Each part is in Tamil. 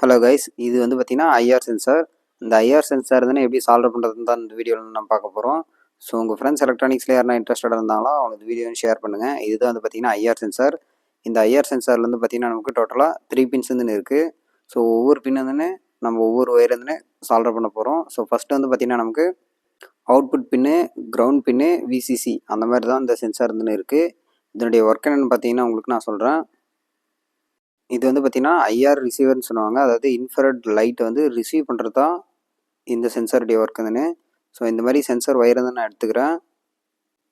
ஹலோ கைஸ், இது வந்து பார்த்தீங்கன்னா ஐஆர் சென்சார். இந்த ஐஆர் சென்சார் தானே எப்படி சால்வ் பண்ணுறதுன்னு தான் இந்த வீடியோவில் நம்ம பார்க்க போகிறோம். ஸோ உங்கள் ஃப்ரெண்ட்ஸ் எலக்ட்ரானிக்ஸில் யாரா இன்ட்ரெஸ்டடாக இருந்தாங்களோ அவங்களுக்கு வீடியோ ஷேர் பண்ணுங்கள். இதுதான் வந்து பார்த்தீங்கன்னா ஐஆர் சென்சார். இந்த ஐஆர் சென்சாரில் வந்து பார்த்தீங்கன்னா நமக்கு டோட்டலாக 3 பின்ஸ் வந்து இருக்குது. ஸோ ஒவ்வொரு பின் வந்து நம்ம ஒவ்வொரு ஒயர் வந்து சால்வ் பண்ண போகிறோம். ஸோ ஃபஸ்ட்டு வந்து பார்த்தீங்கன்னா நமக்கு அவுட்புட் பின்னு, கிரவுண்ட் பின்னு, விசிசி அந்த மாதிரி தான் இந்த சென்சார் வந்து இருக்குது. இதனுடைய ஒர்க் என்னென்னு பார்த்தீங்கன்னா உங்களுக்கு நான் சொல்கிறேன். இது வந்து பார்த்தீங்கன்னா ஐஆர் ரிசீவர்னு சொல்லுவாங்க. அதாவது இன்ஃப்ராரெட் லைட் வந்து ரிசீவ் பண்ணுறது தான் இந்த சென்சாருடைய ஒர்க் வந்துன்னு. ஸோ இந்த மாதிரி சென்சார் ஒயர் வந்து நான் எடுத்துக்கிறேன்.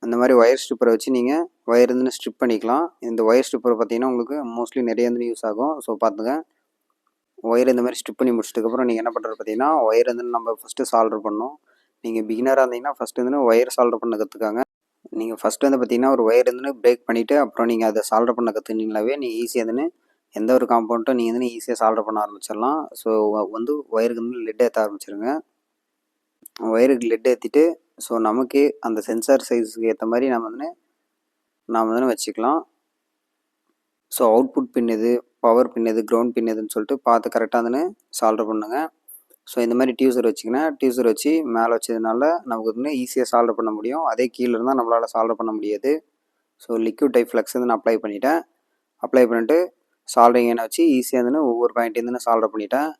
அந்த மாதிரி ஒயர் ஸ்ட்ரிப்பரை வச்சு நீங்கள் ஒயர் வந்து ஸ்ட்ரிப் பண்ணிக்கலாம். இந்த ஒயர் ஸ்ட்ரிப்பரை பார்த்தீங்கன்னா உங்களுக்கு மோஸ்ட்லி நிறைய வந்து யூஸ் ஆகும். ஸோ பார்த்துங்க, ஒயர் இந்த மாதிரி ஸ்ட்ரிப் பண்ணி முடிச்சதுக்கப்புறம் நீங்கள் என்ன பண்ணுறது பார்த்தீங்கன்னா ஒயர் வந்து நம்ம ஃபஸ்ட்டு சால்டர் பண்ணணும். நீங்கள் பிகினராக இருந்தீங்கன்னா ஃபஸ்ட்டு வந்து ஒயர் சால்டர் பண்ண கற்றுக்காங்க. நீங்கள் ஃபஸ்ட்டு வந்து பார்த்தீங்கன்னா ஒரு ஒயர் வந்து பிரேக் பண்ணிவிட்டு அப்புறம் நீங்கள் அதை சால்டர் பண்ண கற்றுக்கிட்டீங்களாவே நீங்கள் ஈஸியாக வந்து எந்த ஒரு காம்பவுண்ட்டும் நீங்கள் வந்து ஈஸியாக சால்வ் பண்ண ஆரம்பிச்சிடலாம். ஸோ வந்து ஒயருக்கு வந்து லெட் ஏற்ற ஆரம்பிச்சிருங்க. ஒயருக்கு லெட் ஏற்றிட்டு ஸோ நமக்கு அந்த சென்சார் சைஸுக்கு ஏற்ற மாதிரி நாம் வந்து வச்சுக்கலாம். ஸோ அவுட்புட் பின் எது, பவர் பின் எது, கிரவுண்ட் பின் எதுன்னு சொல்லிட்டு பார்த்து கரெக்டாக வந்து சால்வ் பண்ணுங்கள். ஸோ இந்த மாதிரி டியூசர் வச்சிங்கன்னா டியூசர் வச்சு மேலே வச்சதுனால நமக்கு வந்து ஈஸியாக சால்வ் பண்ண முடியும். அதே கீழே இருந்தால் நம்மளால் சால்வ் பண்ண முடியாது. ஸோ லிக்விட் டைப் ஃப்ளக்ஸ் வந்து நான் அப்ளை பண்ணிவிட்டேன். அப்ளை பண்ணிவிட்டு சால்வரிங் என்ன வச்சு ஈஸியாக வந்து ஒவ்வொரு பாயிண்ட்லேருந்து சால்வ் பண்ணிட்டேன்.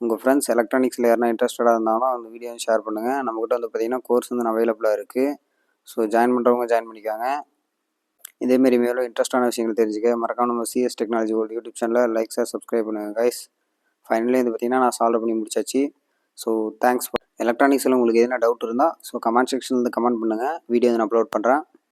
உங்கள் ஃப்ரெண்ட்ஸ் எலக்ட்ரானிக்ஸில் யாருனா இன்ட்ரெஸ்டடாக இருந்தாலும் அந்த வீடியோ ஷேர் பண்ணுங்கள். நம்மக்கிட்ட வந்து பார்த்திங்கன்னா கோர்ஸ் வந்து அவைலபிளாக இருக்குது. ஸோ ஜாயின் பண்ணுறவங்க ஜாயின் பண்ணிக்காங்க. இதேமாரி மேலும் இன்ட்ரெஸ்டான விஷயங்கள் தெரிஞ்சுக்க மறக்காம நம்ம சிஎஸ் டெக்னாலஜி வேர்ல்டு யூடியூப் சேனலில் லைக் ஷேர் சப்ஸ்கிரைப் பண்ணுங்கள் கைஸ். ஃபைனலி இது பார்த்திங்கன்னா நான் சால்வ் பண்ணி முடிச்சாச்சு. So thanks. எலக்ட்ரானிக்ஸில் உங்களுக்கு எதனா டவுட் இருந்தால் ஸோ கமெண்ட் செக்ஷனில் கமெண்ட் பண்ணுங்கள். வீடியோ நான் அப்லோட் பண்ணுறேன்.